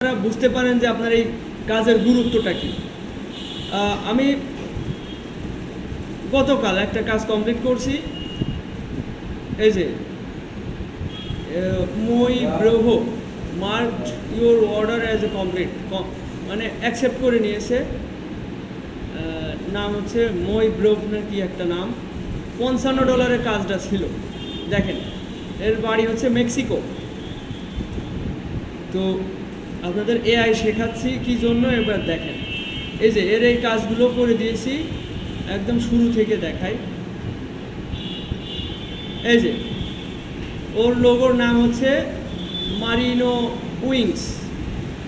আপনারা বুঝতে পারেন যে আপনার এই কাজের গুরুত্বটা কি। আমি গতকাল একটা কাজ কমপ্লিট করছি। এই যে মই ব্রহ marked your order as a complete, মানে অ্যাকসেপ্ট করে নিয়েছে। নাম হচ্ছে মই ব্রভ না কি একটা নাম। $55 কাজটা ছিল। দেখেন এর বাড়ি হচ্ছে মেক্সিকো। তো আপনাদের এআই শেখাচ্ছি কি জন্য, এবার দেখেন। এই যে এর এই কাজগুলো করে দিয়েছি, একদম শুরু থেকে দেখাই। এই যে ওর লোগোর নাম হচ্ছে মারিনো উইংস।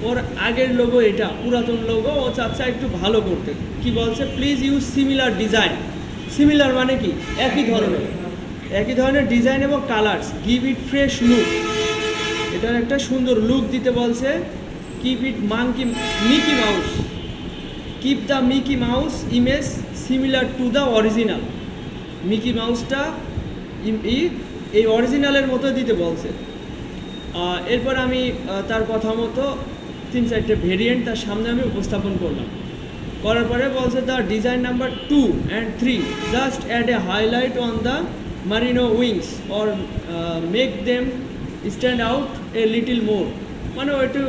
ওর আগের লোগো এটা পুরাতন লোগো, ও চাচ্ছে একটু ভালো করতে। কি বলছে, please use similar design. Similar মানে কি, একই ধরনের ডিজাইন এবং colours, give it fresh look. এটার একটা সুন্দর লুক দিতে বলছে। Keep it Mickey Mouse, keep the Mickey Mouse image similar to the original. Mickey মাউসটা এই অরিজিনালের মতো দিতে বলছে। এরপর আমি তার কথা মতো 3-4টে ভেরিয়েন্ট তার সামনে আমি উপস্থাপন করলাম। করার পরে বলছে the design number 2 and 3 just add a highlight on the Marino wings or make them stand out a little more. মানে ও একটু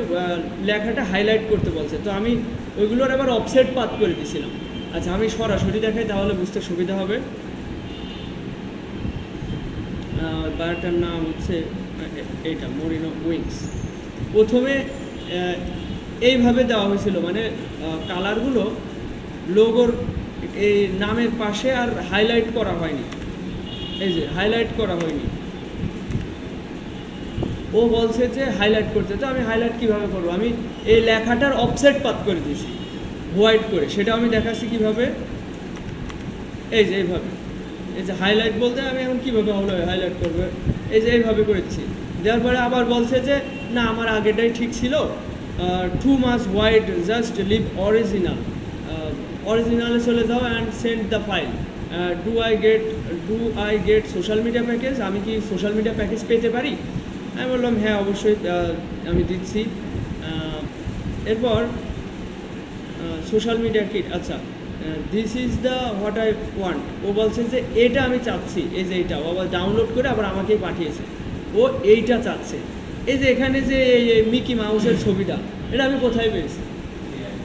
লেখাটা হাইলাইট করতে বলছে। তো আমি ওইগুলোর আবার অফসেট পাত করে দিয়েছিলাম। আচ্ছা আমি সরাসরি দেখাই, তাহলে বুঝতে সুবিধা হবে। বায়োটার নাম হচ্ছে এইটা মরিনো উইংস। প্রথমে এইভাবে দেওয়া হয়েছিল, মানে কালারগুলো লোগোর এই নামের পাশে আর হাইলাইট করা হয়নি। এই যে হাইলাইট করা হয়নি, ও বলছে যে হাইলাইট করতে। তো আমি হাইলাইট কীভাবে করবো, আমি এই লেখাটার অফসেট পাত করে দিয়েছি হোয়াইট করে। সেটা আমি দেখাচ্ছি কীভাবে। এই যে এইভাবে, এই যে হাইলাইট বলতে আমি এখন কীভাবে হাইলাইট করবো, এই যে এইভাবে করে দিচ্ছি। দেওয়ার পরে আবার বলছে যে না আমার আগেটাই ঠিক ছিল, টু মাস হোয়াইট জাস্ট লিভ অরিজিনাল। অরিজিনালে চলে যাও and send the file. Do I get social media package, আমি কি সোশ্যাল মিডিয়া প্যাকেজ পেতে পারি? আমি বললাম হ্যাঁ অবশ্যই আমি দিচ্ছি। এরপর সোশ্যাল মিডিয়া কিট, আচ্ছা this is the what I want. ও বলছে যে এটা আমি চাচ্ছি, এই যে এইটা ও আবার ডাউনলোড করে আবার আমাকেই পাঠিয়েছে। ও এইটা চাচ্ছে। এই যে এখানে যে এই মিকি মাউসের ছবিটা, এটা আমি কোথায় পেয়েছি?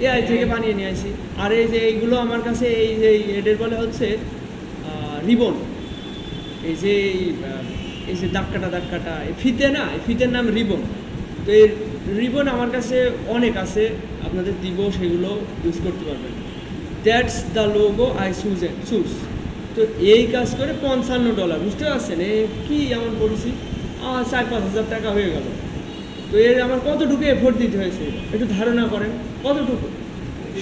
এআই থেকে বানিয়ে নিয়ে আসি। আর এই যে এইগুলো আমার কাছে এদের বলে হচ্ছে রিবন। এই যে এই যে দাক্কাটা এই ফিতে না, এই ফিতের নাম রিবন। তো এই রিবন আমার কাছে অনেক আছে, আপনাদের দিব, সেগুলো ইউজ করতে পারবেন। That's the logo I choose. তো এই কাজ করে $55, বুঝতে পারছেন? কি এমন করেছি, আমার 4-5 হাজার টাকা হয়ে গেল। তো এর আমার কতটুকু এফোর্ট দিতে হয়েছে একটু ধারণা করেন, কতটুকু?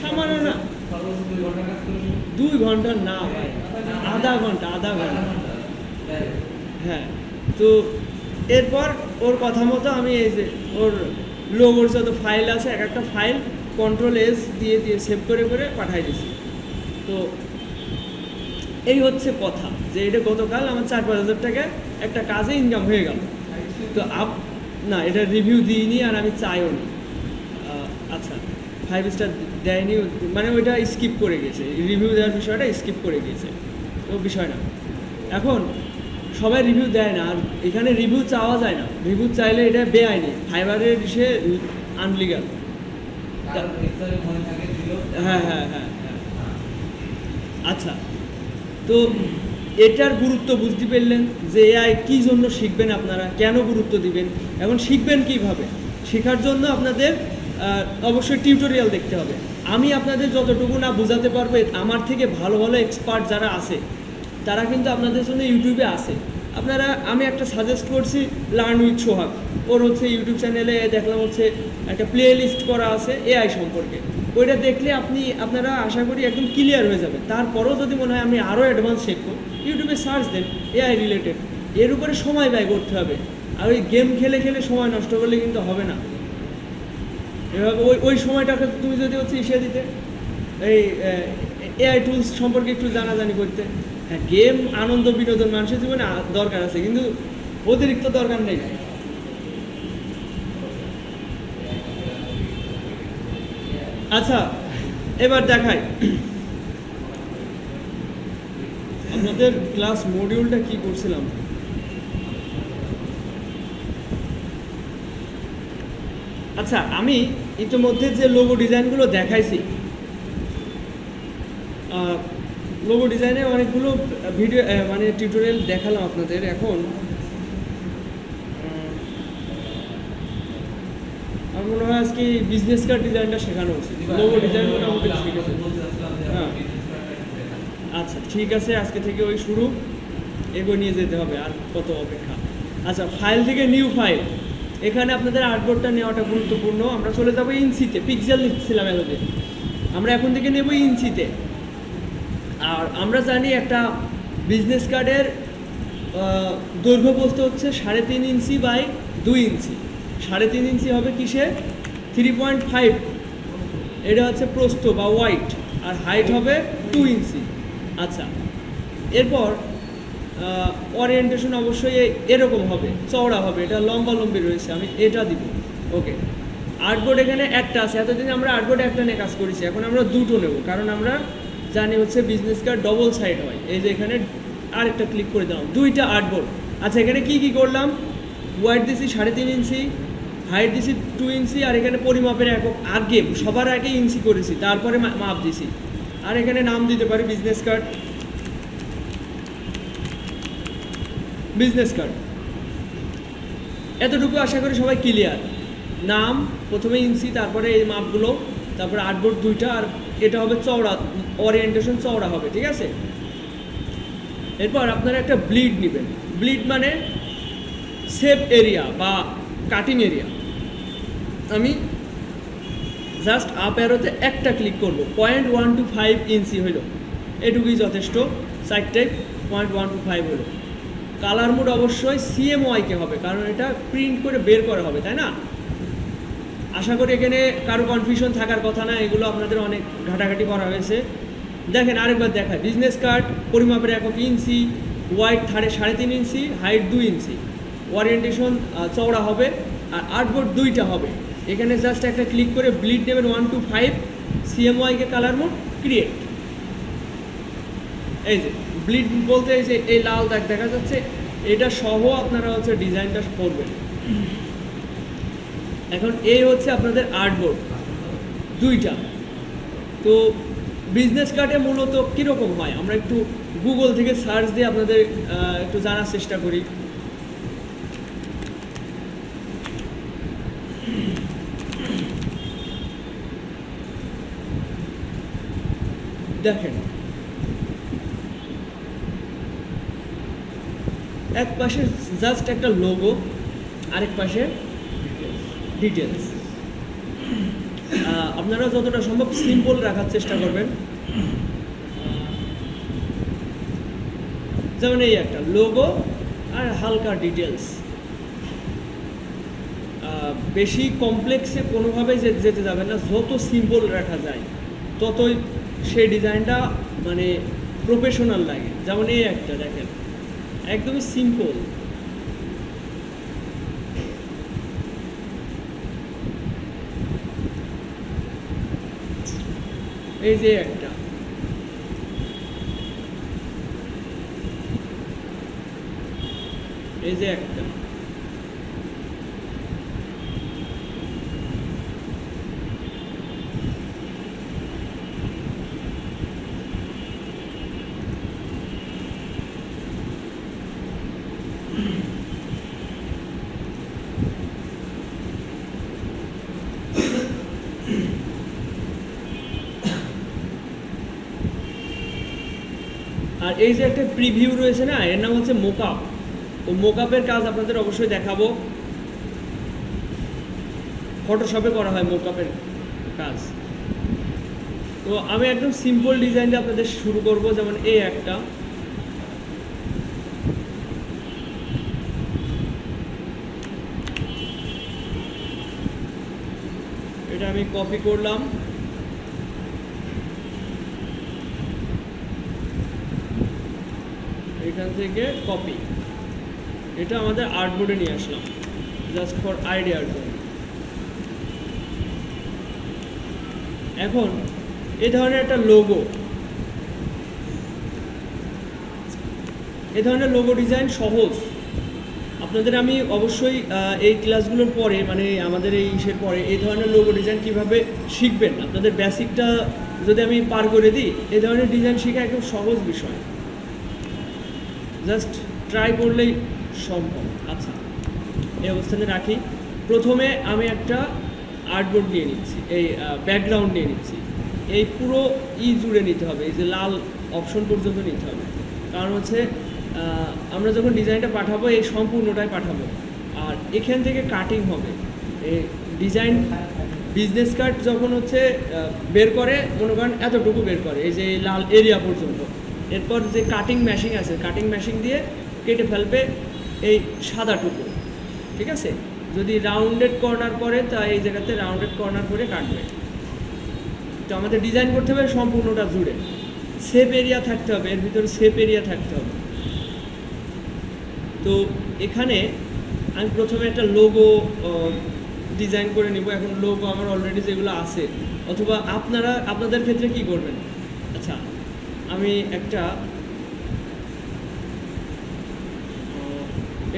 সামান্য না, 2 ঘন্টা না ভাই, আধা ঘন্টা। হ্যাঁ, তো এরপর ওর কথা মতো আমি এই যে ওর লোগোর যত ফাইল আছে এক একটা ফাইল Ctrl+S দিয়ে সেভ করে পাঠাই দিয়েছি। তো এই হচ্ছে কথা, যে এটা গতকাল আমার 4-5 হাজার টাকা একটা কাজে ইনকাম হয়ে গেল। তো না, এটা রিভিউ দিইনি আর আমি চাইও নি। আচ্ছা 5 স্টার দেয়নি, মানে ওইটা স্কিপ করে গেছে, রিভিউ দেওয়ার বিষয়টা স্কিপ করে গিয়েছে। তো বিষয় না, এখন সবাই রিভিউ দেয় না, আর এখানে রিভিউ চাওয়া যায় না। রিভিউ চাইলে এটা বেআইনি, ফাইবারের সে আনলিগাল। হ্যাঁ। আচ্ছা, তো এটার গুরুত্ব বুঝতে পারলেন যে এআই কী জন্য শিখবেন আপনারা, কেন গুরুত্ব দিবেন, এখন শিখবেন কীভাবে। শেখার জন্য আপনাদের অবশ্যই টিউটোরিয়াল দেখতে হবে। আমি আপনাদের যতটুকু না বোঝাতে পারবো, আমার থেকে ভালো এক্সপার্ট যারা আছে তারা কিন্তু আপনাদের জন্য ইউটিউবে আছে। আমি একটা সাজেস্ট করছি, লার্ন উইথ সোহাগ। ওর হচ্ছে ইউটিউব চ্যানেলে দেখলাম হচ্ছে একটা প্লে লিস্ট করা আছে এআই সম্পর্কে। ওইটা দেখলে আপনারা আশা করি একদম ক্লিয়ার হয়ে যাবে। তারপরেও যদি মনে হয় আমি আরও অ্যাডভান্স শিখবো, ইউটিউবে সার্চ দেন এআই রিলেটেড। এর উপরে সময় ব্যয় করতে হবে, আর ওই গেম খেলে সময় নষ্ট করলে কিন্তু হবে না। এভাবে ওই সময়টাকে তুমি যদি হচ্ছে ইসে দিতে, এই এআই টুলস সম্পর্কে একটু জানাজানি করতে। হ্যাঁ, গেম আনন্দ বিনোদন মানুষের জীবনে দরকার আছে, কিন্তু অতিরিক্ত দরকার নেই। আচ্ছা, এবার দেখাই আপনাদের ক্লাস মডিউলটা কি করছিলাম। আচ্ছা, আমি ইতিমধ্যে যে লোগো ডিজাইনগুলো দেখাইছি, লোগো ডিজাইনে অনেকগুলো ভিডিও মানে টিউটোরিয়াল দেখালাম আপনাদের। এখন আমার মনে হয় আজকে বিজনেস কার্ড ডিজাইনটা শেখানো উচিত। লোগো ডিজাইন মোটামুটি শিখেছে। হ্যাঁ, আচ্ছা ঠিক আছে, আজকে থেকে ওই শুরু, এগোয় নিয়ে যেতে হবে, আর কত অপেক্ষা। আচ্ছা, ফাইল থেকে নিউ ফাইল, এখানে আপনাদের আর্টবোর্ডটা নেওয়াটা গুরুত্বপূর্ণ। আমরা চলে যাবো ইঞ্চিতে, পিক্সেল লিখছিলাম এতদিন, আমরা এখন থেকে নেব ইঞ্চিতে। আর আমরা জানি একটা বিজনেস কার্ডের দৈর্ঘ্য প্রস্থ হচ্ছে 3.5 ইঞ্চি বাই 2 ইঞ্চি। 3.5 ইঞ্চি হবে কিসে? 3.5, এটা হচ্ছে প্রস্থ বা ওয়াইড, আর হাইট হবে 2 ইঞ্চি। আচ্ছা, এরপর ওরিয়েন্টেশন অবশ্যই এরকম হবে, চওড়া হবে, এটা লম্বা লম্বি রয়েছে, আমি এটা দিব। ওকে, আর্টবোর্ড এখানে একটা আছে, এতদিন আমরা আর্টবোর্ড একটা নিয়ে কাজ করেছি, এখন আমরা দুটো নেব, কারণ আমরা জানি হচ্ছে বিজনেস কার্ড ডবল সাইড হয়। এই যে এখানে আরেকটা ক্লিক করে দিলাম, দুইটা আর্টবোর্ড। আচ্ছা, এখানে কি কি করলাম? ওয়াইড দিছি 3.5 ইঞ্চি, হাইট দিছি 2 ইঞ্চি, আর এখানে পরিমাপের একক আগে সবার আগে ইঞ্চি করেছি, তারপরে মাপ দিছি। আর এখানে নাম দিতে পারি বিজনেস কার্ড, বিজনেস কার্ড। এতটুকু আশা করি সবাই ক্লিয়ার। নাম প্রথমে ইঞ্চি, তারপরে এই মাপগুলো, তারপরে আর্টবোর্ড দুইটা, আর এটা হবে চওড়া, ওরিয়েন্টেশন চওড়া হবে, ঠিক আছে। এরপর আপনারা একটা ব্লিড নেবেন। ব্লিড মানে সেপ এরিয়া বা কাটিং এরিয়া। আমি জাস্ট আপ অ্যারোতে একটা ক্লিক করব, 0.125 ইঞ্চি হইল, এটুকুই যথেষ্ট। সাইডটাই 0.125 হলো। কালার মোড অবশ্যই CMYK হবে, কারণ এটা প্রিন্ট করে বের করা হবে, তাই না? আশা করি এখানে কারো কনফিউশন থাকার কথা না, এগুলো আপনাদের অনেক ঘাটাঘাটি করা হয়েছে। দেখেন আরেকবার দেখায়, বিজনেস কার্ড পরিমাপের একক ইঞ্চি, ওয়াইড 3.5 ইঞ্চি, হাইট 2 ইঞ্চি, ওরিয়েন্টেশন চওড়া হবে, আর আর্টবোর্ড দুইটা হবে। এখানে জাস্ট একটা ক্লিক করে ব্লিড নেবেন 125, CMYK কালার মোড ক্রিয়েট। এই যে ব্লিড বলতে এই যে এই লাল দাগ দেখা যাচ্ছে, এটা সহ আপনারা হচ্ছে ডিজাইনটা করবেন। এখন এই হচ্ছে আপনাদের আর্টবোর্ড দুইটা। তো বিজনেস কার্ডে মূলত কীরকম হয় আমরা একটু গুগল থেকে সার্চ দিয়ে আপনাদের একটু জানার চেষ্টা করি। দেখেন, এক পাশে জাস্ট একটা লোগো, আরেক পাশে ডিটেলস। আপনারা যতটা সম্ভব সিম্পল রাখার চেষ্টা করবেন। যেমন এই একটা লোগো আর হালকা ডিটেলস, বেশি কমপ্লেক্সে কোনোভাবে যেতে যাবেন না। যত সিম্পল রাখা যায় ততই সেই ডিজাইনটা মানে প্রফেশনাল লাগে। যেমন এই একটা দেখেন, একদমই সিম্পল। এই যে একটা, এই যে একটা, আর এই যে একটা প্রিভিউ রয়েছে না, এর নাম হচ্ছে মোকআপ। তো মোকআপের কাজ আপনাদের অবশ্যই দেখাবো, ফটোশপে করা হয় মোকআপের কাজ। তো আমি একদম সিম্পল ডিজাইনটা আপনাদের শুরু করব। যেমন এই একটা, এটা আমি কপি করলাম, এখান থেকে কপি, এটা আমাদের আর্টবোর্ডে নিয়ে আসলাম জাস্ট ফর আইডিয়ার জন্য। এখন এই ধরনের একটা লোগো, এই ধরনের লোগো ডিজাইন সহজ। আপনাদের আমি অবশ্যই এই ক্লাসগুলোর পরে, মানে আমাদের এই ইসের পরে, এই ধরনের লোগো ডিজাইন কীভাবে শিখবেন, আপনাদের বেসিকটা যদি আমি পার করে দিই, এই ধরনের ডিজাইন শেখা একদম সহজ বিষয়, জাস্ট ট্রাই করলেই সম্ভব। আচ্ছা, এই অবস্থানে রাখি। প্রথমে আমি একটা আর্টবোর্ড নিয়ে নিচ্ছি, এই ব্যাকগ্রাউন্ড নিয়ে নিচ্ছি। এই পুরো জুড়ে নিতে হবে, এই যে লাল অপশন পর্যন্ত নিতে হবে, কারণ হচ্ছে আমরা যখন ডিজাইনটা পাঠাবো এই সম্পূর্ণটাই পাঠাবো। আর এখান থেকে কাটিং হবে, এই ডিজাইন বিজনেস কার্ড যখন হচ্ছে বের করে, মনে করেন এতটুকু বের করে, এই যে লাল এরিয়া পর্যন্ত। এরপর যে কাটিং মেশিন আছে, কাটিং মেশিন দিয়ে কেটে ফেলবে এই সাদাটুকু, ঠিক আছে। যদি রাউন্ডেড কর্নার করে, তা এই জায়গাতে রাউন্ডেড কর্নার করে কাটবে। তো আমাদের ডিজাইন করতে হবে সম্পূর্ণটা জুড়ে, শেপ এরিয়া থাকতে হবে, এর ভিতরে শেপ এরিয়া থাকতে হবে। তো এখানে আমি প্রথমে একটা লোগো ডিজাইন করে নিব। এখন লোগো আমার অলরেডি যেগুলো আছে, অথবা আপনাদের ক্ষেত্রে কি করবেন। আচ্ছা, আমি একটা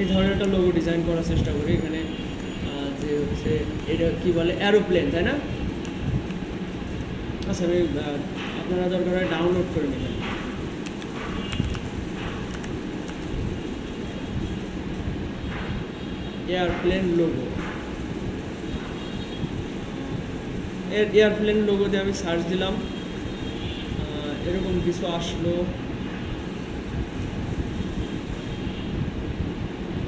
এই ধরনের একটা লোগো ডিজাইন করার চেষ্টা করি। এখানে যে হচ্ছে এটা কি বলে, অ্যারোপ্লেন, তাই না? আচ্ছা, আমি আপনারা দরকার হয় ডাউনলোড করে নেবেন। এয়ারপ্লেন লোগো, এয়ারপ্লেন লোগো দিয়ে আমি সার্চ দিলাম, এরকম কিছু আসলো।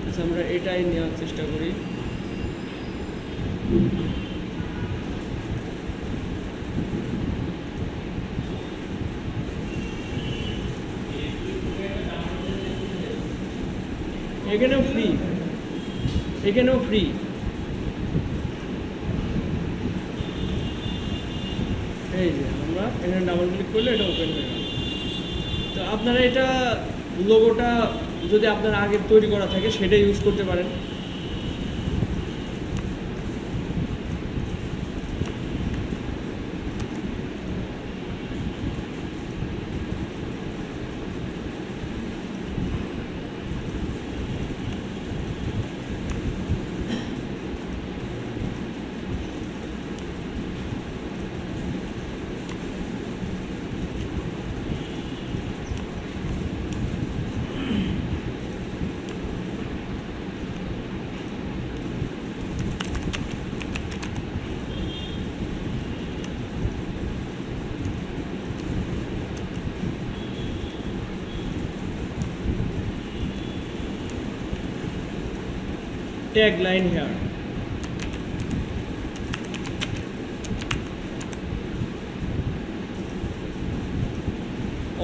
আচ্ছা, আমরা এটাই নেওয়ার চেষ্টা করি। এখানেও ফ্রি, এখানেও ফ্রি। এই যে আমরা এখানে ডাবল ক্লিক করলে এটা ওপেন হয়ে গেল। তো আপনারা এটা লোগোটা যদি আপনার আগে তৈরি করা থাকে সেটা ইউজ করতে পারেন। Tagline here.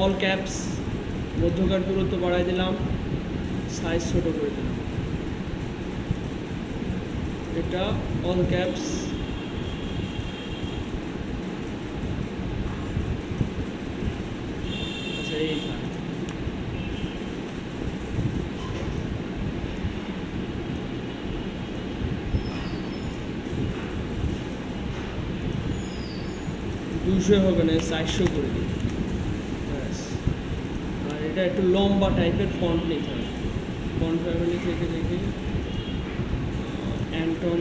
All caps, মধ্যকার দূরত্ব বাড়াই দিলাম, সাইজ ছোট করে দিলাম। এটা all caps, আচ্ছা এই থাক। দুশো হবে না, 400 করে দিই। আর এটা একটু লম্বা টাইপের ফন্ট নিতে হবে। ফন্ট ফ্যামিলি থেকে দেখি অ্যান্টন,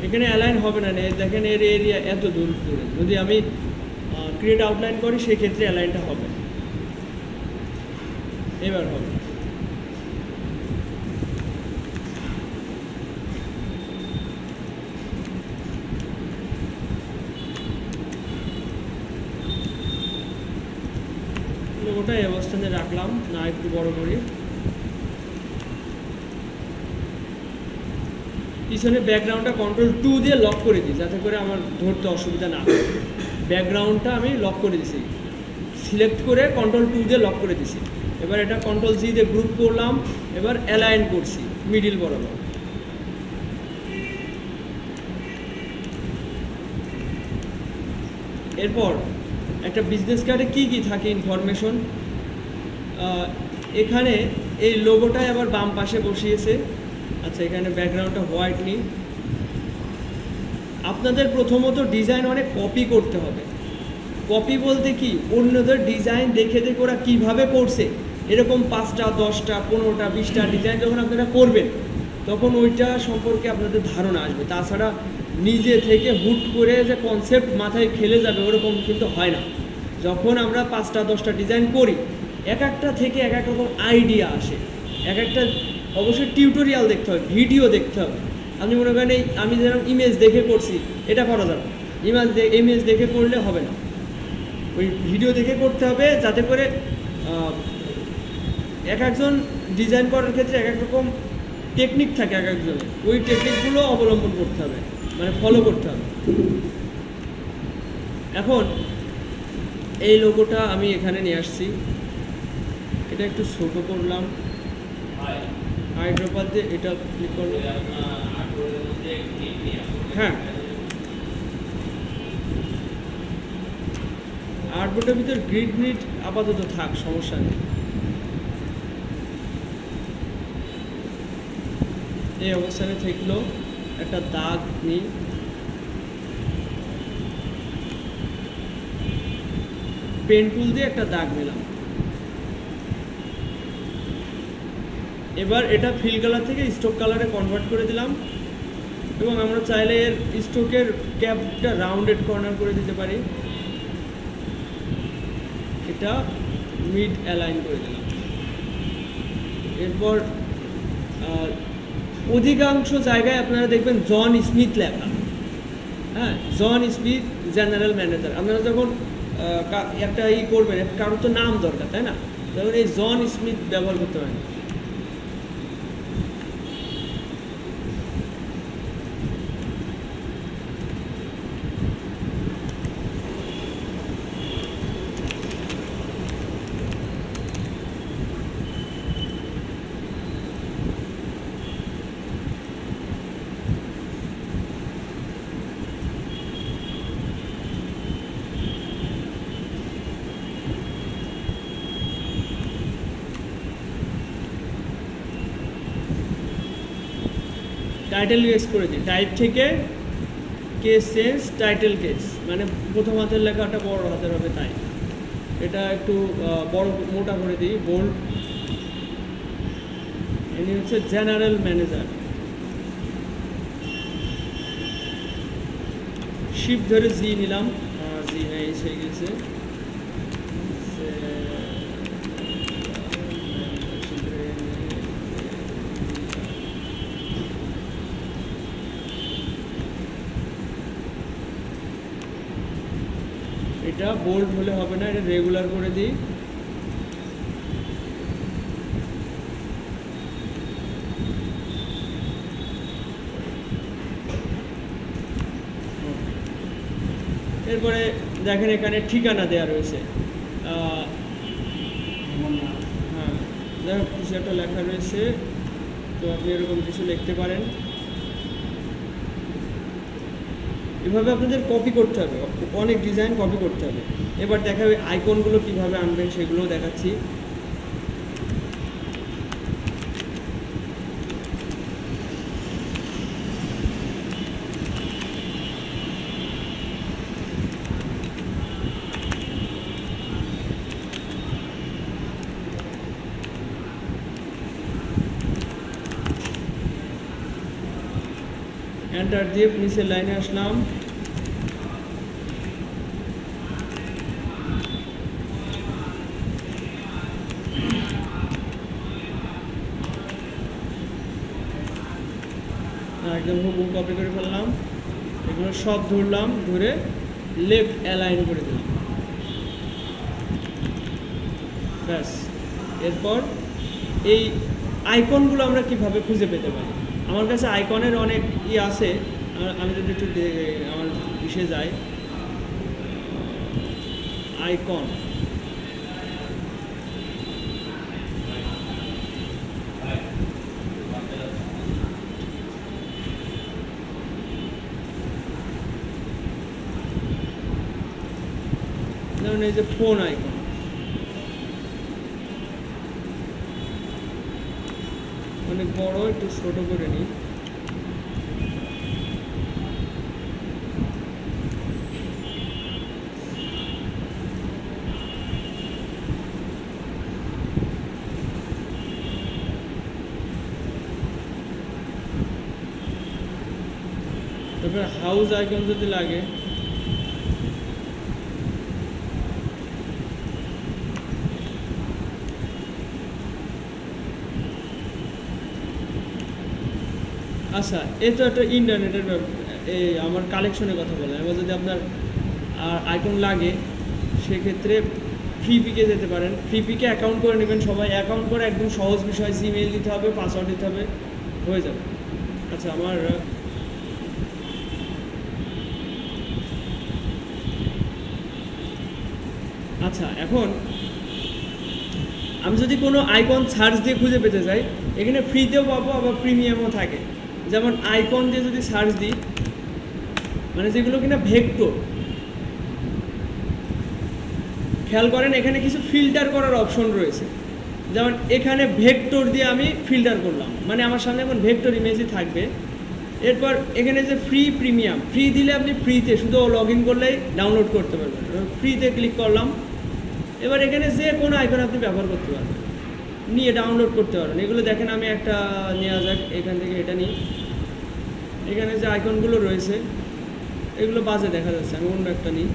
এখানে অ্যালাইন হবে না, দেখেন এর এরিয়া এত দূর দূরে। যদি আমি ক্রিয়েট আউটলাইন করি সেক্ষেত্রে অ্যালাইনটা হবে, এবার হবে। লোগোটা এই অবস্থানে রাখলাম, না একটু বড় করি। পিছনে ব্যাকগ্রাউন্ডটা Ctrl+2 দিয়ে লক করে দিই, যাতে করে আমার ধরতে অসুবিধা না হয়। ব্যাকগ্রাউন্ডটা আমি লক করে দিছি, সিলেক্ট করে Ctrl+2 দিয়ে লক করে দিছি। এবার এটা Ctrl+G দিয়ে গ্রুপ করলাম, এবার অ্যালাইন করছি মিডিল বরাবর। এরপর একটা বিজনেস কার্ডে কি কি থাকে ইনফরমেশন, এখানে এই লোগোটাই আবার বাম পাশে বসিয়েছে। আচ্ছা, এখানে ব্যাকগ্রাউন্ডটা হোয়াইট নেই। আপনাদের প্রথমত ডিজাইন অনেক কপি করতে হবে। কপি বলতে কি, অন্যদের ডিজাইন দেখে দেখে ওরা কীভাবে করছে, এরকম 5টা 10টা 15টা 20টা ডিজাইন যখন আপনারা করবেন তখন ওইটা সম্পর্কে আপনাদের ধারণা আসবে। তাছাড়া নিজে থেকে হুট করে যে কনসেপ্ট মাথায় খেলে যাবে ওরকম কিন্তু হয় না। যখন আমরা 5টা 10টা ডিজাইন করি, এক একটা থেকে এক এক রকম আইডিয়া আসে। এক একটা অবশ্যই টিউটোরিয়াল দেখতে হবে, ভিডিও দেখতে হবে। আপনি মনে করেন এই আমি যেরকম ইমেজ দেখে করছি এটা করা যাবে, ইমেজ দেখে করলে হবে না, ওই ভিডিও দেখে করতে হবে, যাতে করে এক একজন ডিজাইন করার ক্ষেত্রে এক এক রকম টেকনিক থাকে এক একজনের, ওই টেকনিকগুলো অবলম্বন করতে হবে, মানে ফলো করতে হবে। এখন এই লোগোটা আমি এখানে নিয়ে আসছি, এটা একটু ছোট করলাম, আইড্রপার দিয়ে এটা ক্লিক করলাম। হ্যাঁ, আর্টবোর্ডের ভিতর গ্রিড আপাতত থাক, সমস্যা নেই। এই অবস্থানে থাকলো, একটা দাগ নিই, পেন টুল দিয়ে একটা দাগ নিলাম। এবার এটা ফিল কালার থেকে স্ট্রোক কালারে কনভার্ট করে দিলাম, এবং আমরা চাইলে এর স্ট্রোকের ক্যাপটা রাউন্ডেড কর্নার করে দিতে পারি। এটা মিড অ্যালাইন করে দিলাম। এরপর অধিকাংশ জায়গায় আপনারা দেখবেন জন স্মিথ লেখা, হ্যাঁ, জন স্মিথ জেনারেল ম্যানেজার। আপনারা যখন একটা করবেন, কারোর তো নাম দরকার, তাই না? তখন এই জন স্মিথ ব্যবহার করতে পারেন। টাইটেল ইউজ করে দিই, টাইপ থেকে কেস চেঞ্জ, টাইটেল কেস, মানে প্রথম হাতের লেখাটা বড় হাতের হবে, তাই এটা একটু বড় মোটা করে দিই, বোল্ড। ইনি হচ্ছে জেনারেল ম্যানেজার। শিপ ধরে জি নিলাম, জি হ্যাঁ এসে গেছে। এটা বোল্ড হলে হবে না, এটা রেগুলার করে দিই। এরপরে দেখেন এখানে ঠিকানা দেওয়া রয়েছে, হ্যাঁ দেখো কিছু একটা লেখা রয়েছে, তো আপনি এরকম কিছু লিখতে পারেন। এভাবে আপনাদের কপি করতে হবে, অনেক ডিজাইন কপি করতে হবে। এবার দেখাবে আইকনগুলো কিভাবে আনবেন, সেগুলোও দেখাচ্ছি। এন্টার দিয়ে নিচের লাইনে আসলাম। একদম হুবহু কপি করে ফেললাম, এগুলো সব ধরলাম, ধরে লেফট অ্যালাইন করে দিলাম, ব্যাস। এরপর এই আইকনগুলো আমরা কিভাবে খুঁজে পেতে পারি? আমার কাছে আইকনের অনেক আছে, আমি যদি একটু আমার ইসে যাই, আইকন, যেমন এই যে ফোন আইকন, অনেক বড়, একটু ছোট করে নিই। তারপরে হাউস আইকন যদি লাগে, আচ্ছা এই তো একটা ইন্টারনেটের এই আমার কালেকশনের কথা বললাম। এবার যদি আপনার আইকন লাগে সেক্ষেত্রে ফ্রিপিকে যেতে পারেন। ফ্রিপিকে অ্যাকাউন্ট করে নেবেন সবাই, অ্যাকাউন্ট করে একদম সহজ বিষয়, জিমেইল দিতে হবে, পাসওয়ার্ড দিতে হবে, হয়ে যাবে। আচ্ছা আমার আচ্ছা এখন আমি যদি কোনো আইকন সার্চ দিয়ে খুঁজে পেতে চাই, এখানে ফ্রিতেও পাবো আবার প্রিমিয়ামও থাকে। যেমন আইকন দিয়ে যদি সার্চ দিই, মানে যেগুলো কিনা ভেক্টর, খেয়াল করেন এখানে কিছু ফিল্টার করার অপশন রয়েছে। যেমন এখানে ভেক্টর দিয়ে আমি ফিল্টার করলাম, মানে আমার সামনে এখন ভেক্টর ইমেজই থাকবে। এরপর এখানে যে ফ্রি প্রিমিয়াম, ফ্রি দিলে আপনি ফ্রিতে শুধু লগ ইন করলেই ডাউনলোড করতে পারবেন, ফ্রিতে ক্লিক করলাম। এবার এখানে যে কোনো আইকন আপনি ব্যবহার করতে পারবেন, নিয়ে ডাউনলোড করতে পারবেন। এগুলো দেখেন আমি একটা নেওয়া যাক, এখান থেকে এটা নিই। এখানে যে আইকনগুলো রয়েছে এগুলো বাজে দেখা যাচ্ছে, আমি অন্য একটা নিই।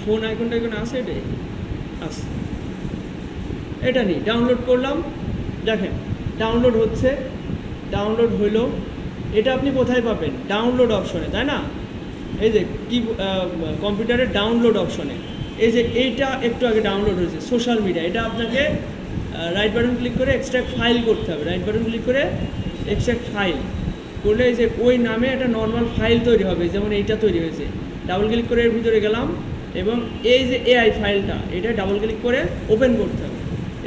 ফোন আইকনটা এখানে আছে, এটাই আছে, এটা নিই, ডাউনলোড করলাম। দেখেন ডাউনলোড হচ্ছে, ডাউনলোড হইলো। এটা আপনি কোথায় পাবেন? ডাউনলোড অপশনে, তাই না? এই যে কি কম্পিউটারের ডাউনলোড অপশনে, এই যে এইটা একটু আগে ডাউনলোড হয়েছে সোশ্যাল মিডিয়া, এটা আপনাকে রাইট বাটন ক্লিক করে এক্সট্রাক্ট ফাইল করতে হবে। রাইট বাটন ক্লিক করে এক্সট্রাক্ট ফাইল করলে এই যে ওই নামে একটা নর্মাল ফাইল তৈরি হবে, যেমন এইটা তৈরি হয়েছে। ডাবল ক্লিক করে এর ভিতরে গেলাম এবং এই যে এআই ফাইলটা, এটা ডাবল ক্লিক করে ওপেন করতে হবে।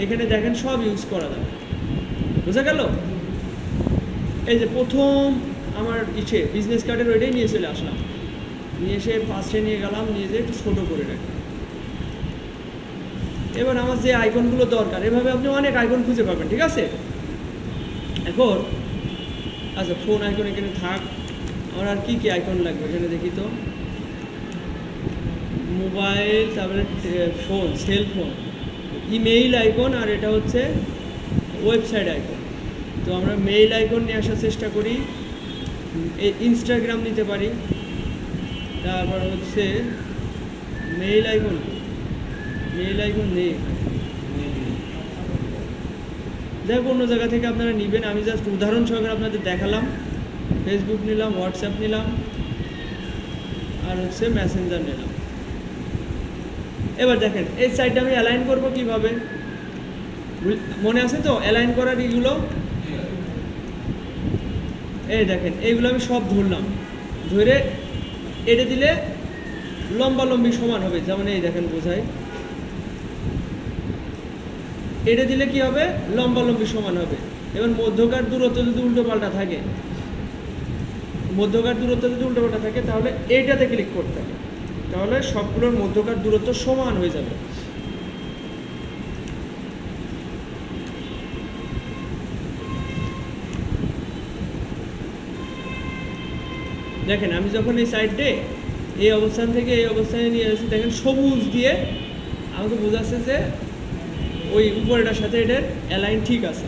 এখানে দেখেন সব ইউজ করা যাবে, বোঝা গেল? এই যে প্রথম আমার বিজনেস কার্ডের ওইটাই নিয়ে চলে আসলাম, নিয়ে এসে ফার্স্টে নিয়ে গেলাম, নিয়ে যেয়ে একটু ছোটো করে রাখলাম। এবার আমার যে আইকনগুলো দরকার, এভাবে আপনি অনেক আইকন খুঁজে পাবেন, ঠিক আছে? এখন আচ্ছা ফোন আইকন এখানে থাক, আমার আর কি আইকন লাগবে এখানে দেখি তো। মোবাইল, তারপরে ফোন, সেলফোন, ইমেইল আইকন, আর এটা হচ্ছে ওয়েবসাইট আইকন। তো আমরা মেইল আইকন নিয়ে আসার চেষ্টা করি, এই ইনস্টাগ্রাম নিতে পারি। তারপর হচ্ছে মেইল আইকন, মেইল আইকন নেই, যাই হোক অন্য জায়গা থেকে আপনারা নেবেন। আমি জাস্ট উদাহরণ সহকারে আপনাদের দেখালাম। ফেসবুক নিলাম, হোয়াটসঅ্যাপ নিলাম, আর হচ্ছে মেসেঞ্জার নিলাম। এবার দেখেন এই সাইডটা আমি অ্যালাইন করবো কীভাবে, মনে আছে তো অ্যালাইন করার এইগুলো? এই দেখেন এইগুলো আমি সব ধরলাম, ধরে এটা দিলে লম্বালম্বি সমান হবে। যেমন এই দেখেন বোঝাই, এটা দিলে কি হবে? লম্বালম্বি সমান হবে। এবার মধ্যকার দূরত্ব যদি উল্টো পাল্টা থাকে, মধ্যকার দূরত্ব যদি উল্টো পাল্টা থাকে তাহলে এইটাতে ক্লিক করতে হবে, তাহলে সবগুলোর মধ্যকার দূরত্ব সমান হয়ে যাবে। দেখেন আমি যখন এই সাইডে এই অবস্থান থেকে এই অবস্থানে নিয়ে আসছি, দেখেন সবুজ দিয়ে আমাকে বোঝাচ্ছে যে ওই উপরেটার সাথে এটার অ্যালাইন ঠিক আছে।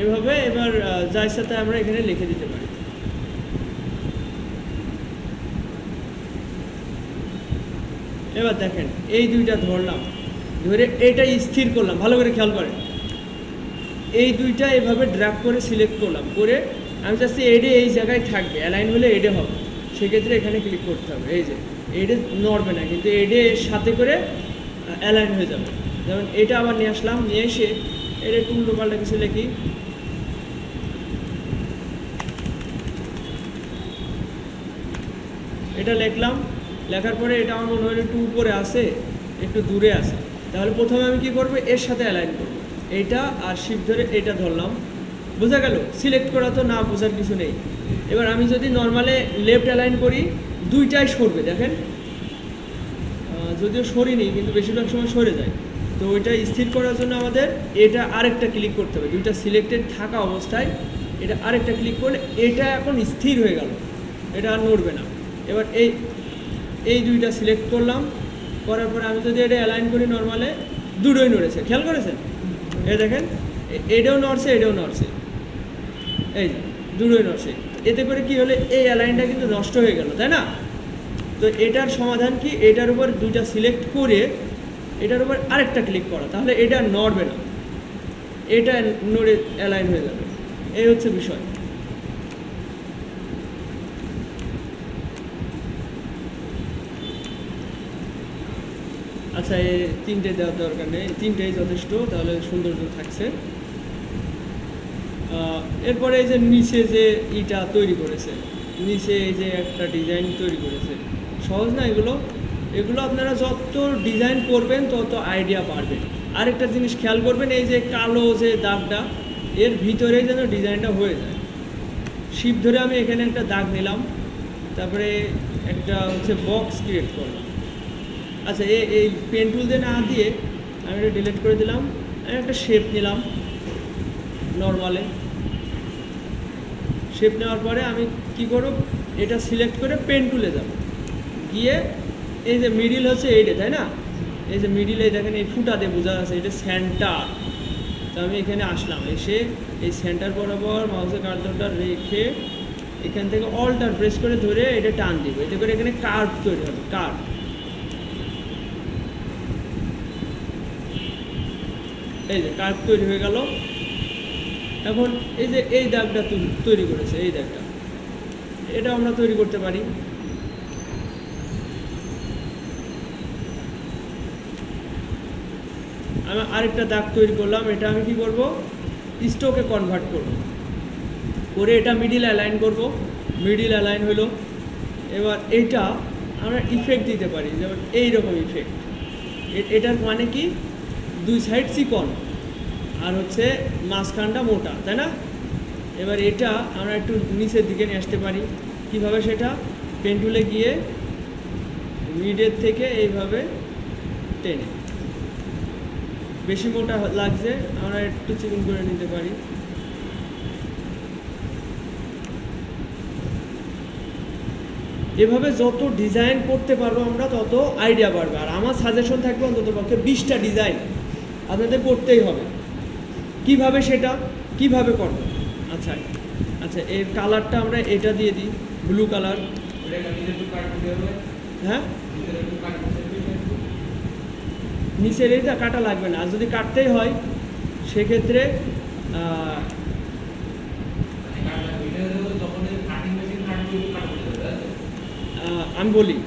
এভাবে এবার যার সাথে আমরা এখানে লিখে দিতে পারি। এবার দেখেন এই দুইটা ধরলাম, ধরে এটা স্থির করলাম, ভালো করে খেয়াল করেন। এই দুইটা এভাবে ড্র্যাগ করে সিলেক্ট করলাম, করে আমি চাচ্ছি এডে এই জায়গায় থাকবে, অ্যালাইন হলে এডে হবে, সেক্ষেত্রে এখানে ক্লিক করতে হবে। এই যে এডে নড়বে না, কিন্তু এডে এর সাথে করে অ্যালাইন হয়ে যাবে। যেমন এটা আবার নিয়ে আসলাম, নিয়ে এসে এটা একটু উল্টো পাল্টা কিছু লিখি, এটা লিখলাম। লেখার পরে এটা আমার মনে হয় একটু উপরে আছে, একটু দূরে আছে, তাহলে প্রথমে আমি কি করব, এর সাথে অ্যালাইন করব, এইটা আর শিফট ধরে এটা ধরলাম, বোঝা গেল? সিলেক্ট করা তো না বোঝার কিছু নেই। এবার আমি যদি নর্মালে লেফট অ্যালাইন করি, দুইটাই সরবে, দেখেন যদিও সরিনি কিন্তু বেশিরভাগ সময় সরে যায়। তো ওইটা স্থির করার জন্য আমাদের এটা আরেকটা ক্লিক করতে হবে, দুইটা সিলেক্টেড থাকা অবস্থায় এটা আরেকটা ক্লিক করলে এটা এখন স্থির হয়ে গেল, এটা আর নড়বে না। এবার এই দুইটা সিলেক্ট করলাম, করার পরে আমি যদি এটা অ্যালাইন করি নর্মালে, দুটোই নড়েছে, খেয়াল করেছেন? এই দেখেন এটাও নড়ছে, এটাও নড়ছে, এই যে দুটোই নড়ছে। এতে করে কি হলে এই অ্যালাইনটা কিন্তু নষ্ট হয়ে গেল, তাই না? তো এটার সমাধান কি, এটার উপর দুইটা সিলেক্ট করে এটার উপর আরেকটা ক্লিক করা, তাহলে এটা নড়বে না, এটা নড়ে অ্যালাইন হয়ে যাবে। এই হচ্ছে বিষয়। আচ্ছা, এই তিনটে দেওয়ার দরকার নেই, তিনটেই যথেষ্ট, তাহলে সৌন্দর্য থাকছে। এরপরে এই যে নিচে যে ইটা তৈরি করেছে, নিচে এই যে একটা ডিজাইন তৈরি করেছে, সহজ না এগুলো? এগুলো আপনারা যত ডিজাইন করবেন তত আইডিয়া পারবেন। আরেকটা জিনিস খেয়াল করবেন, এই যে কালো যে দাগটা, এর ভিতরে যেন ডিজাইনটা হয়ে যায়। শিপ ধরে আমি এখানে একটা দাগ নিলাম, তারপরে একটা হচ্ছে বক্স ক্রিয়েট করলাম। আচ্ছা, এই পেন টুল দিয়ে না দিয়ে আমি এটা ডিলিট করে দিলাম। আমি একটা শেপ নিলাম নর্মালে, শেপ নেওয়ার পরে আমি কি করব, এটা সিলেক্ট করে পেন টুলে যাব, গিয়ে এই যে মিডিল হচ্ছে এইটা, তাই না? এই যে মিডিলে দেখেন এই ফুটা দিয়ে বোঝা আছে এটা সেন্টার। তো আমি এখানে আসলাম, এসে এই সেন্টার বরাবর মাউসের কার্সরটা রেখে এখান থেকে অল্টার প্রেস করে ধরে এটা টান দিব, এতে করে এখানে কার্ভ তৈরি হবে, কার্ভ। এই যে কার্ভ তৈরি হয়ে গেল। এখন এই যে এই দাগটা তৈরি করেছে, এই দাগটা, এটা আমরা তৈরি করতে পারি। আমি আরেকটা দাগ তৈরি করলাম, এটা আমি কি করব, স্ট্রোকে কনভার্ট করব, করে এটা মিডিল অ্যালাইন করব, মিডিল অ্যালাইন হলো। এবার এইটা আমরা ইফেক্ট দিতে পারি, যেমন এইরকম ইফেক্ট। এটার মানে কি, দুই সাইড চিকন আর হচ্ছে মাঝখানটা মোটা, তাই না? এবার এটা আমরা একটু নিচের দিকে নিয়ে আসতে পারি। কীভাবে সেটা, পেন টুলে গিয়ে মিডের থেকে এইভাবে টেনে, বেশি মোটা লাগছে আমরা একটু চিকন করে নিতে পারি। এভাবে যত ডিজাইন করতে পারবো আমরা তত আইডিয়া বাড়বে। আর আমার সাজেশন থাকবে অন্তত পক্ষে 20টা ডিজাইন আপনাদের করতেই হবে। কিভাবে সেটা কিভাবে করবো? আচ্ছা আচ্ছা, এর কালারটা আমরা এটা দিয়ে দিই, ব্লু কালার। হ্যাঁ, নিচের এটা কাটা লাগবে না, আর যদি কাটতেই হয় সেক্ষেত্রে আমি বলি,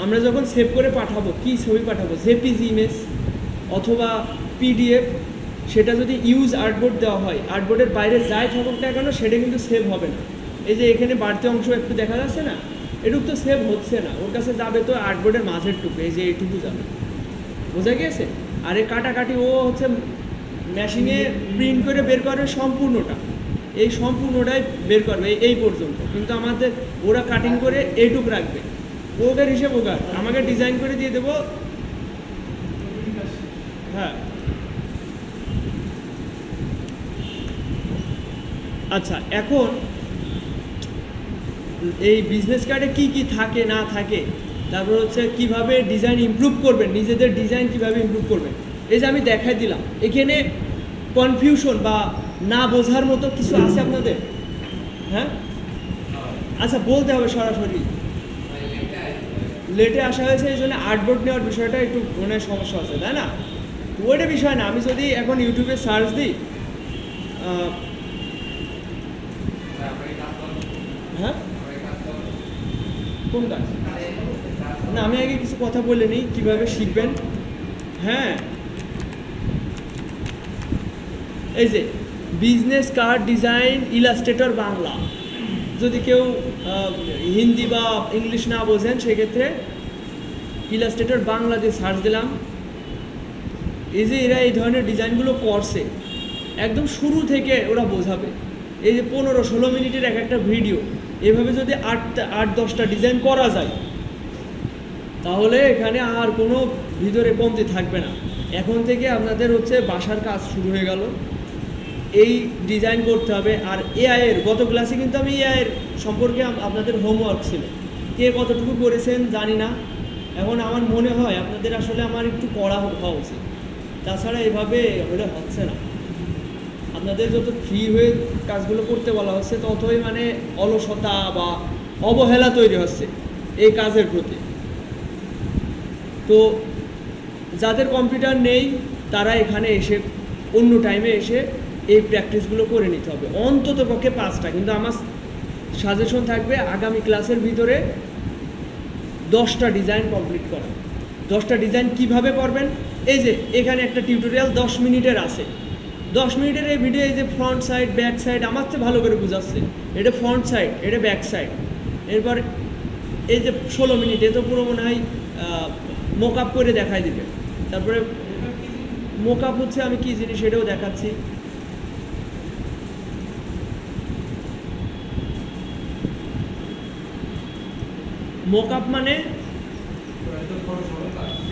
আমরা যখন সেভ করে পাঠাবো, কি ছবি পাঠাবো, জেপিজি ইমেজ অথবা পিডিএফ, সেটা যদি ইউজ আর্টবোর্ড দেওয়া হয়, আর্টবোর্ডের বাইরে যাই থাকুক না কেন সেটা কিন্তু সেভ হবে না। এই যে এখানে বাড়তি অংশ একটু দেখা যাচ্ছে না, এটুকু তো সেভ হচ্ছে না, ওর কাছে যাবে তো আর্টবোর্ডের মাঝের টুকু, এই যে এইটুকু যাবে, বোঝা গিয়েছে? আর এই কাটাকাটি ও হচ্ছে মেশিনে প্রিন্ট করে বের করবে সম্পূর্ণটা, এই সম্পূর্ণটাই বের করবে এই পর্যন্ত, কিন্তু আমাদের ওরা কাটিং করে এইটুক রাখবে, ওদের হিসেব ওগার, আমাকে ডিজাইন করে দিয়ে দেবো। হ্যাঁ, আচ্ছা, এখন এই বিজনেস কার্ডে কি কি থাকে না থাকে, তারপর হচ্ছে কিভাবে ডিজাইন ইমপ্রুভ করবেন, নিজেদের ডিজাইন কিভাবে ইমপ্রুভ করবেন, এই যে আমি দেখাই দিলাম। এখানে কনফিউশন বা না বোঝার মতো কিছু আছে আপনাদের? হ্যাঁ, আচ্ছা, বলতে হবে সরাসরি। লেটে আসা হয়েছে এই জন্য আর্টবোর্ড নেওয়ার বিষয়টা একটু মনে সমস্যা আছে, তাই না? ওইটা বিষয় না, আমি যদি এখন ইউটিউবে সার্চ দিই, হ্যাঁ, কোন কাজ না, আমি আগে কিছু কথা বলে নিই কীভাবে শিখবেন। হ্যাঁ, এই যে business card design Illustrator Bangla, যদি কেউ হিন্দি বা ইংলিশ না বোঝেন সেক্ষেত্রে ইলাস্ট্রেটর বাংলা দিয়ে সার্চ দিলাম, এই যে এরা এই ধরনের ডিজাইনগুলো করছে, একদম শুরু থেকে ওরা বোঝাবে। এই যে 15-16 মিনিটের এক একটা ভিডিও, এভাবে যদি 8-10টা ডিজাইন করা যায়, তাহলে এখানে আর কোনো ভিতরে কমতি থাকবে না। এখন থেকে আপনাদের হচ্ছে বাসার কাজ শুরু হয়ে গেল। এই ডিজাইন করতে হবে। আর এআইয়ের গত ক্লাসে কিন্তু আমি এআইয়ের সম্পর্কে আপনাদের হোমওয়ার্ক ছিল, কে কতটুকু করেছেন জানি না। এখন আমার মনে হয় আপনাদের আসলে আমার একটু পড়া হওয়া উচিত, তাছাড়া এভাবে হলে হচ্ছে না। আপনাদের যত ফ্রি হয়ে কাজগুলো করতে বলা হচ্ছে, ততই মানে অলসতা বা অবহেলা তৈরি হচ্ছে এই কাজের প্রতি। তো যাদের কম্পিউটার নেই তারা এখানে এসে অন্য টাইমে এসে এই প্র্যাকটিসগুলো করে নিতে হবে, অন্তত পক্ষে 5টা। কিন্তু আমার সাজেশন থাকবে আগামী ক্লাসের ভিতরে 10টা ডিজাইন কমপ্লিট করা। 10টা ডিজাইন কিভাবে করবেন, এই যে এখানে একটা টিউটোরিয়াল 10 মিনিটের আছে। 10 মিনিটের এই ভিডিও, এই যে ফ্রন্ট সাইড ব্যাক সাইড আমার চেয়ে ভালো করে বুঝাচ্ছে। এটা ফ্রন্ট সাইড, এটা ব্যাক সাইড। এরপর এই যে 16 মিনিট, এ তো পুরো মনে হয় মোক আপ করে দেখাই দিবে। তারপরে মোক আপ হচ্ছে আমি কী জিনিস সেটাও দেখাচ্ছি। মোক আপ মানে,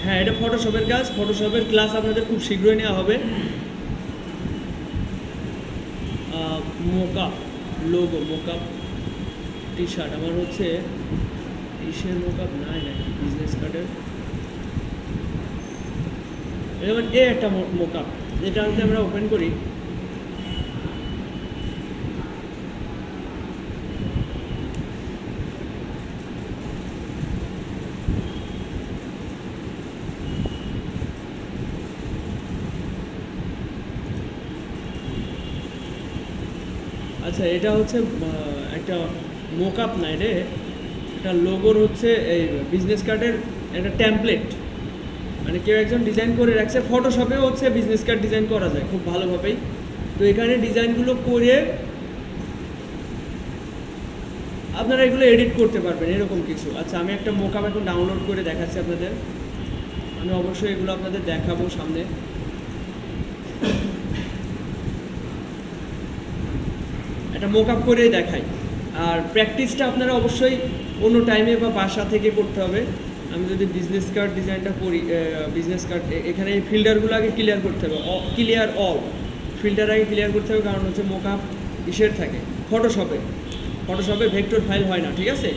হ্যাঁ, এটা ফটোশপের কাজ। ফটোশপের ক্লাস আপনাদের খুব শীঘ্রই নেওয়া হবে। মোক আপ লোগো, মোক আপ টি শার্ট আমার হচ্ছে ইসের মোক আপ নাই নাকি, বিজনেস কার্ডের। যেমন এ একটা মোক আপ, যেটা যদি আমরা ওপেন করি, আচ্ছা এটা হচ্ছে একটা মোক আপ নাই রে, একটা লোগোর হচ্ছে এই বিজনেস কার্ডের একটা টেমপ্লেট, মানে কেউ একজন ডিজাইন করে রাখছে। ফটোশপেও হচ্ছে বিজনেস কার্ড ডিজাইন করা যায় খুব ভালোভাবেই। তো এখানে ডিজাইনগুলো করে আপনারা এগুলো এডিট করতে পারবেন, এরকম কিছু। আচ্ছা আমি একটা মোক আপ এখন ডাউনলোড করে দেখাচ্ছি আপনাদের। আমি অবশ্যই এগুলো আপনাদের দেখাবো সামনে। একটা মোক আপ করেই দেখাই। আর প্র্যাকটিসটা আপনারা অবশ্যই অন্য টাইমে বা বাসা থেকে করতে হবে। আমি যদি বিজনেস কার্ড ডিজাইনটা করি, বিজনেস কার্ড এখানে এই ফিল্টারগুলো আগে ক্লিয়ার করতে হবে, ক্লিয়ার অল ফিল্টার আগে ক্লিয়ার করতে হবে। কারণ হচ্ছে মোক আপ ইসের থাকে ফটোশপে ভেক্টর ফাইল হয় না, ঠিক আছে।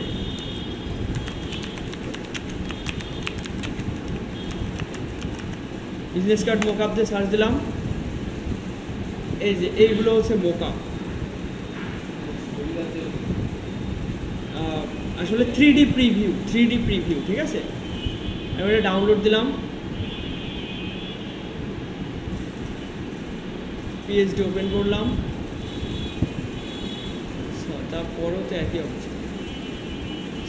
বিজনেস কার্ড মোক আপ দিয়ে সার্চ দিলাম, এই যে এইগুলো হচ্ছে মোক আপ। আসলে 3D প্রিভিউ, ঠিক আছে। এবারে ডাউনলোড দিলাম, পিএইচডি ওপেন করলাম, তারপরও তো একই অবস্থা।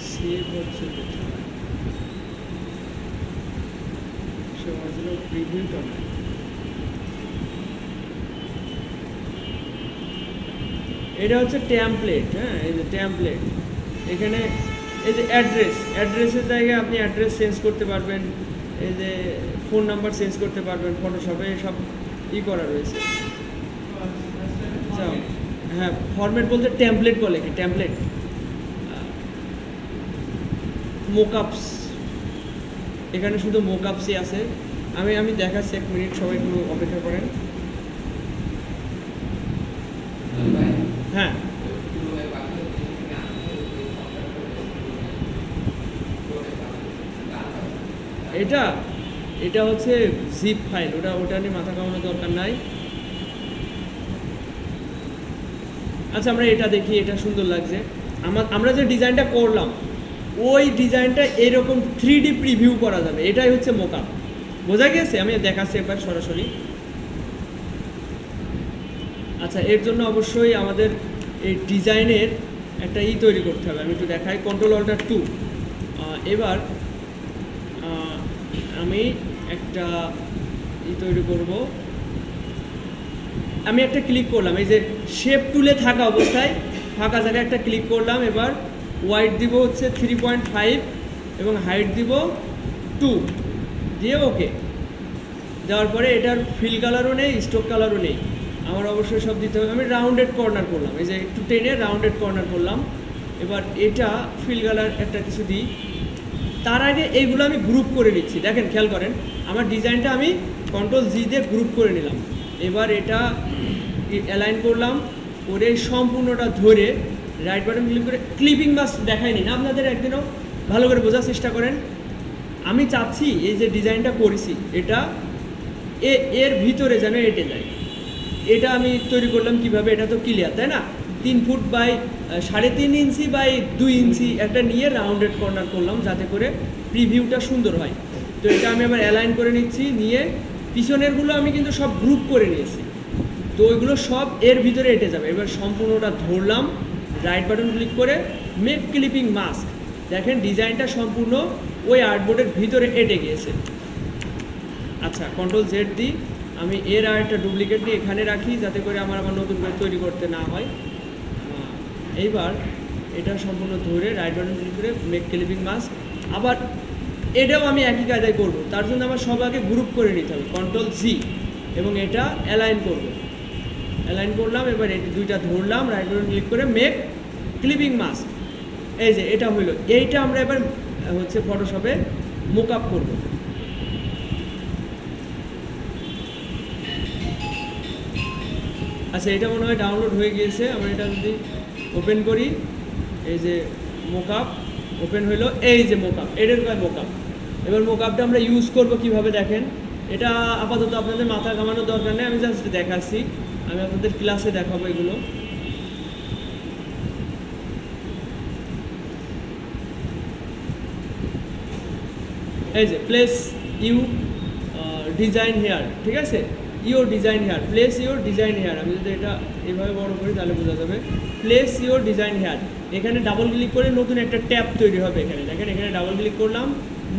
সেভ হচ্ছে প্রিভিউটা নাই। এটা হচ্ছে টেমপ্লেট, হ্যাঁ, এই যে টেমপ্লেট। এখানে এই যে অ্যাড্রেসের জায়গায় আপনি অ্যাড্রেস চেঞ্জ করতে পারবেন, এই যে ফোন নাম্বার চেঞ্জ করতে পারবেন। ফটোশপে সব করা রয়েছে। আচ্ছা হ্যাঁ, ফরম্যাট বলতে টেমপ্লেট বলে কি, টেমপ্লেট মোকআপস, এখানে শুধু মোকআপসই আছে। আমি দেখাচ্ছি, 1 মিনিট, সবাই একটু অপেক্ষা করেন। হ্যাঁ এটা হচ্ছে জিপ ফাইল, ওটা নিয়ে মাথা কামানোর দরকার নাই। আচ্ছা আমরা এটা দেখি, এটা সুন্দর লাগছে। আমরা যে ডিজাইনটা করলাম, ওই ডিজাইনটা এরকম 3D প্রিভিউ করা যাবে, এটাই হচ্ছে মোকআপ। বোঝা গেছে? আমি দেখাচ্ছি একবার সরাসরি। আচ্ছা এর জন্য অবশ্যই আমাদের এই ডিজাইনের একটা তৈরি করতে হবে। আমি একটু দেখাই, Ctrl-Alt-2। এবার আমি একটা তৈরি করব। আমি একটা ক্লিক করলাম, এই যে শেপ টুলে থাকা অবস্থায় ফাঁকা জায়গায় একটা ক্লিক করলাম। এবার ওয়াইড দিব হচ্ছে 3.5 এবং হাইট দিব 2 দিয়ে ওকে। দেওয়ার পরে এটার ফিল কালারও নেই, স্টোক কালারও নেই, আমার অবশ্যই সব দিতে হবে। আমি রাউন্ডেড কর্নার করলাম, এই যে একটু টেনে রাউন্ডেড কর্নার করলাম। এবার এটা ফিল কালার একটা কিছু দিই। তার আগে এইগুলো আমি গ্রুপ করে নিচ্ছি, দেখেন খেয়াল করেন আমার ডিজাইনটা আমি কন্ট্রোল জি দিয়ে গ্রুপ করে নিলাম। এবার এটা অ্যালাইন করলাম, করে সম্পূর্ণটা ধরে রাইট বাটন ক্লিক করে ক্লিপিং মাস্ক দেখায়নি না আপনাদের, একদিনও ভালো করে বোঝার চেষ্টা করেন। আমি চাচ্ছি এই যে ডিজাইনটা করেছি এটা এর ভিতরে যেন এঁটে যায়। এটা আমি তৈরি করলাম কিভাবে, এটা তো ক্লিয়ার তাই না? 3 ফুট বাই 3.5 ইঞ্চি বাই 2 ইঞ্চি একটা নিয়ে রাউন্ডেড কর্নার করলাম যাতে করে প্রিভিউটা সুন্দর হয়। তো এটা আমি আবার অ্যালাইন করে নিচ্ছি, নিয়ে পিছনেরগুলো আমি কিন্তু সব গ্রুপ করে নিয়েছি, তো ওইগুলো সব এর ভিতরে এঁটে যাবে। এবার সম্পূর্ণটা ধরলাম, রাইট বাটন ক্লিক করে মেক ক্লিপিং মাস্ক, দেখেন ডিজাইনটা সম্পূর্ণ ওই আর্টবোর্ডের ভিতরে এঁটে গিয়েছে। আচ্ছা, কন্ট্রোল জেড দিই, আমি এর আর একটা ডুপ্লিকেট নিয়ে এখানে রাখি যাতে করে আমার আবার নতুন করে তৈরি করতে না হয়। এইবার এটা সম্পূর্ণ ধরে রাইট বাটন ক্লিক করে মেক ক্লিপিং মাস্ক, আবার এটাও আমি একই কায়দায় করব। তার জন্য আমার সব আগে গ্রুপ করে নিতে হবে, কন্ট্রোল জি, এবং এটা অ্যালাইন করব। অ্যালাইন করলাম, এবার এই দুইটা ধরলাম, রাইট বাটন ক্লিক করে মেক ক্লিপিং মাস্ক, এই যে এটা হইলো। এইটা আমরা এবার হচ্ছে ফটোশপে মুক আপ করবো। আচ্ছা, এটা মনে হয় ডাউনলোড হয়ে গিয়েছে। আমরা এটা যদি ওপেন করি, এই যে মোকআপ ওপেন হইলো, এই যে মোকআপ, এটার কয় মোকআপ। এবার মোকআপটা আমরা ইউজ করব কিভাবে দেখেন, এটা আপাতত আপনাদের মাথা ঘামানোর দরকার নেই, আমি জাস্ট দেখাচ্ছি, আমি আপনাদের ক্লাসে দেখাবো এগুলো। এই যে প্লেস ইউ ডিজাইন হেয়ার, ঠিক আছে, your design here, place your design here. আমি যদি এটা এভাবে বড় করি তাহলে বোঝা যাবে, প্লেস ইউর ডিজাইন হেয়ার। এখানে ডাবল ক্লিক করে নতুন একটা ট্যাব তৈরি হবে। এখানে দেখেন, এখানে ডাবল ক্লিক করলাম,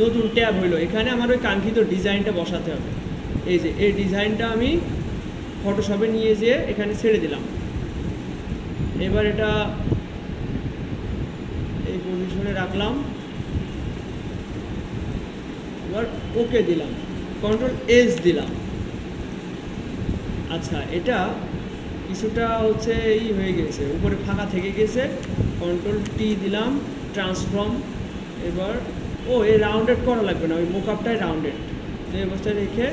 নতুন ট্যাব হইলো। এখানে আমার ওই কাঙ্ক্ষিত ডিজাইনটা বসাতে হবে। এই যে এই ডিজাইনটা আমি ফটোশপে নিয়ে যেয়ে এখানে ছেড়ে দিলাম। এবার এটা এই পজিশনে রাখলাম, এবার ওকে দিলাম, কন্ট্রোল এস দিলাম। আচ্ছা, এটা কিছুটা হচ্ছে এই হয়ে গেছে, উপরে ফাঁকা থেকে গেছে, কন্ট্রোল টি দিলাম, ট্রান্সফর্ম। এবার এই রাউন্ডেড করা লাগবে না, ওই মোকআপটাই রাউন্ডেড, তো এই অবস্থায় রেখে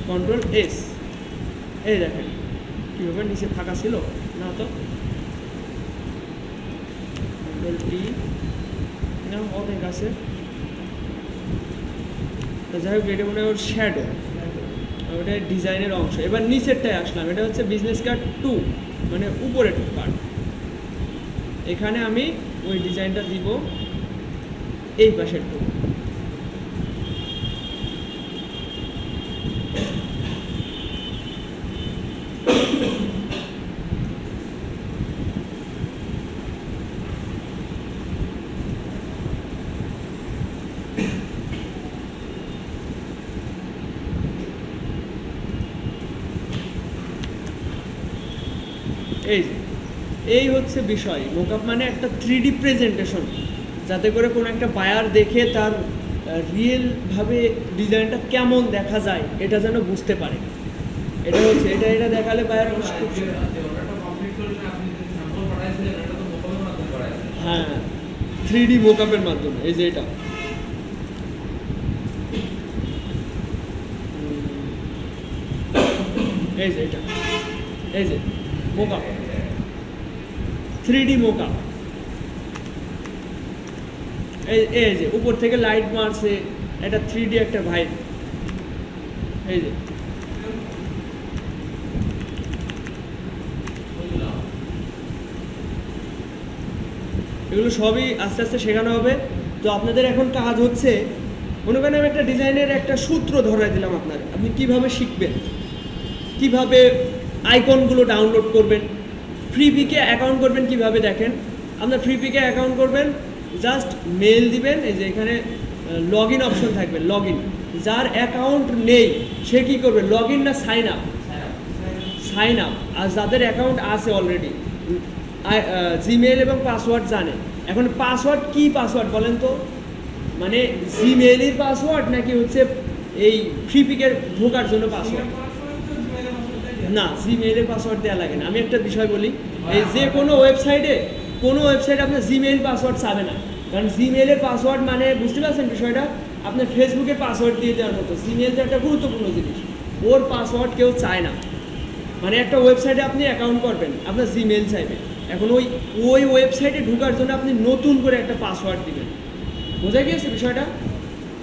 কন্ট্রোল এস, এই দেখেন কীভাবে নিচে ফাঁকা ছিল না, তো কন্ট্রোল টি না, অনেক আছে। তো যাই হোক, এটা মনে হয় ওর শ্যাডো, ওটা ডিজাইনের অংশ। এবার নিচেরটায় আসলাম, এটা হচ্ছে বিজনেস কার্ড 2, মানে উপরের পার্ট। এখানে আমি ওই ডিজাইনটা দিব এই পাশের টু। এই হচ্ছে বিষয়। মোকআপ মানে একটা 3D প্রেজেন্টেশন, যাতে করে কোনো একটা বায়ার দেখে তার রিয়েলভাবে ডিজাইনটা কেমন দেখা যায় এটা যেন বুঝতে পারে। এটা হচ্ছে এটা দেখালে বায়ার, হ্যাঁ, 3D মোকআপের মাধ্যমে। এই যে এটা এই যে মোকআপ, 3D মোকআপ। এই যে উপর থেকে লাইট মারছে, এটা 3D একটা ভাইব। এই যে এগুলো সবই আস্তে আস্তে শেখানো হবে। তো আপনাদের এখন কাজ হচ্ছে, মনে করেন আমি একটা ডিজাইনের একটা সূত্র ধরাই দিলাম আপনার, আপনি কিভাবে শিখবেন, কিভাবে আইকনগুলো ডাউনলোড করবেন, ফ্রিপিকে অ্যাকাউন্ট করবেন কিভাবে। দেখেন, আপনার ফ্রিপিকে অ্যাকাউন্ট করবেন, জাস্ট মেল দিবেন, এই যে এখানে লগ ইন অপশন থাকবে, লগ ইন। যার অ্যাকাউন্ট নেই সে কী করবে, লগ ইন না সাইন আপ? Sign up. আর যাদের অ্যাকাউন্ট আছে অলরেডি, জিমেল এবং পাসওয়ার্ড জানে। এখন পাসওয়ার্ড কি পাসওয়ার্ড বলেন তো, মানে জিমেলের পাসওয়ার্ড নাকি হচ্ছে এই ফ্রি পিকের ঢোকার জন্য পাসওয়ার্ড। না, জিমেইলের পাসওয়ার্ড দেওয়া লাগে না। আমি একটা বিষয় বলি, এই যে কোনো ওয়েবসাইটে আপনার জিমেইল পাসওয়ার্ড চাবে না, কারণ জিমেইলের পাসওয়ার্ড মানে বুঝতে পারছেন বিষয়টা, আপনার ফেসবুকের পাসওয়ার্ড দিয়ে দেওয়ার মতো। জিমেইল তো একটা গুরুত্বপূর্ণ জিনিস, ওর পাসওয়ার্ড কেউ চায় না। মানে একটা ওয়েবসাইটে আপনি অ্যাকাউন্ট করবেন, আপনার জিমেইল চাইবে, এখন ওই ওয়েবসাইটে ঢোকার জন্য আপনি নতুন করে একটা পাসওয়ার্ড দিবেন। বোঝা গিয়েছে বিষয়টা?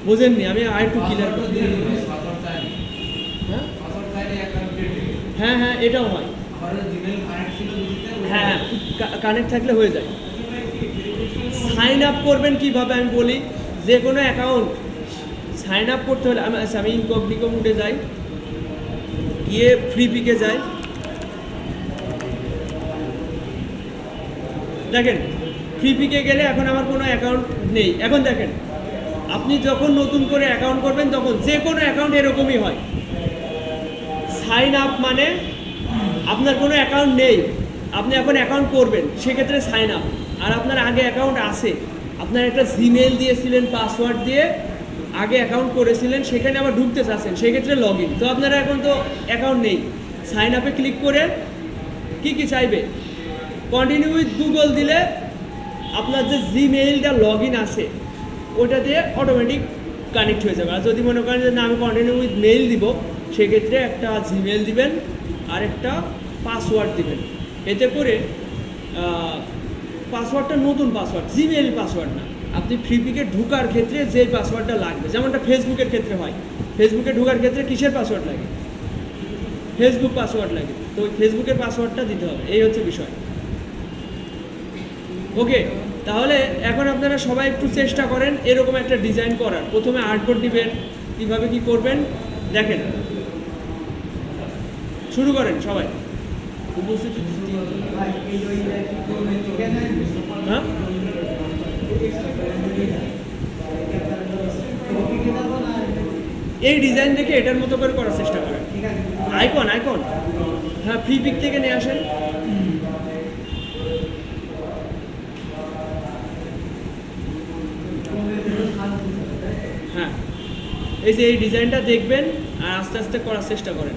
বোঝেননি? আমি আর একটু ক্লিয়ার করি। হ্যাঁ হ্যাঁ, এটাও হয়। হ্যাঁ, কানেক্ট থাকলে হয়ে যায়। সাইন আপ করবেন কিভাবে আমি বলি। যে কোনো অ্যাকাউন্ট সাইন আপ করতে হলে আমি ইনকগনিটো মোডে যাই, গিয়ে ফ্রি পিকে যাই। দেখেন ফ্রি পিকে গেলে এখন আমার কোনো অ্যাকাউন্ট নেই। এখন দেখেন, আপনি যখন নতুন করে অ্যাকাউন্ট করবেন তখন যে কোনো অ্যাকাউন্ট এরকমই হয়। সাইন আপ মানে আপনার কোনো অ্যাকাউন্ট নেই, আপনি এখন অ্যাকাউন্ট করবেন, সেক্ষেত্রে সাইন আপ। আর আপনার আগে অ্যাকাউন্ট আছে, আপনার একটা জিমেইল দিয়েছিলেন, পাসওয়ার্ড দিয়ে আগে অ্যাকাউন্ট করেছিলেন, সেখানে আবার ঢুকতে চাচ্ছেন, সেক্ষেত্রে লগ ইন। তো আপনারা এখন তো অ্যাকাউন্ট নেই, সাইন আপে ক্লিক করে কি চাইবে, কন্টিনিউ উইথ গুগল দিলে আপনার যে জিমেইলটা লগ ইন আছে ওটা দিয়ে অটোমেটিক কানেক্ট হয়ে যাবে। আর যদি মনে করেন যে না আমি কন্টিনিউ উইথ মেইল দিব, সেক্ষেত্রে একটা জিমেইল দিবেন আর একটা পাসওয়ার্ড দিবেন। এতে করে পাসওয়ার্ডটা নতুন পাসওয়ার্ড, জিমেইল পাসওয়ার্ড না। আপনি ফ্রি পিকে ঢোকার ক্ষেত্রে যে পাসওয়ার্ডটা লাগবে, যেমনটা ফেসবুকের ক্ষেত্রে হয়, ফেসবুকে ঢোকার ক্ষেত্রে কিসের পাসওয়ার্ড লাগে? ফেসবুক পাসওয়ার্ড লাগে। তো ওই ফেসবুকের পাসওয়ার্ডটা দিতে হবে, এই হচ্ছে বিষয়। ওকে, তাহলে এখন আপনারা সবাই একটু চেষ্টা করেন এরকম একটা ডিজাইন করার। প্রথমে আর্টবোর্ড দিবেন, কীভাবে কি করবেন দেখেন, শুরু করেন সবাই। হ্যাঁ, এই ডিজাইন দেখে এটার মতো করে করার চেষ্টা করেন। আইকন হ্যাঁ, ফ্রি পিক থেকে নিয়ে আসেন। হ্যাঁ, এই যে এই ডিজাইনটা দেখবেন আর আস্তে আস্তে করার চেষ্টা করেন।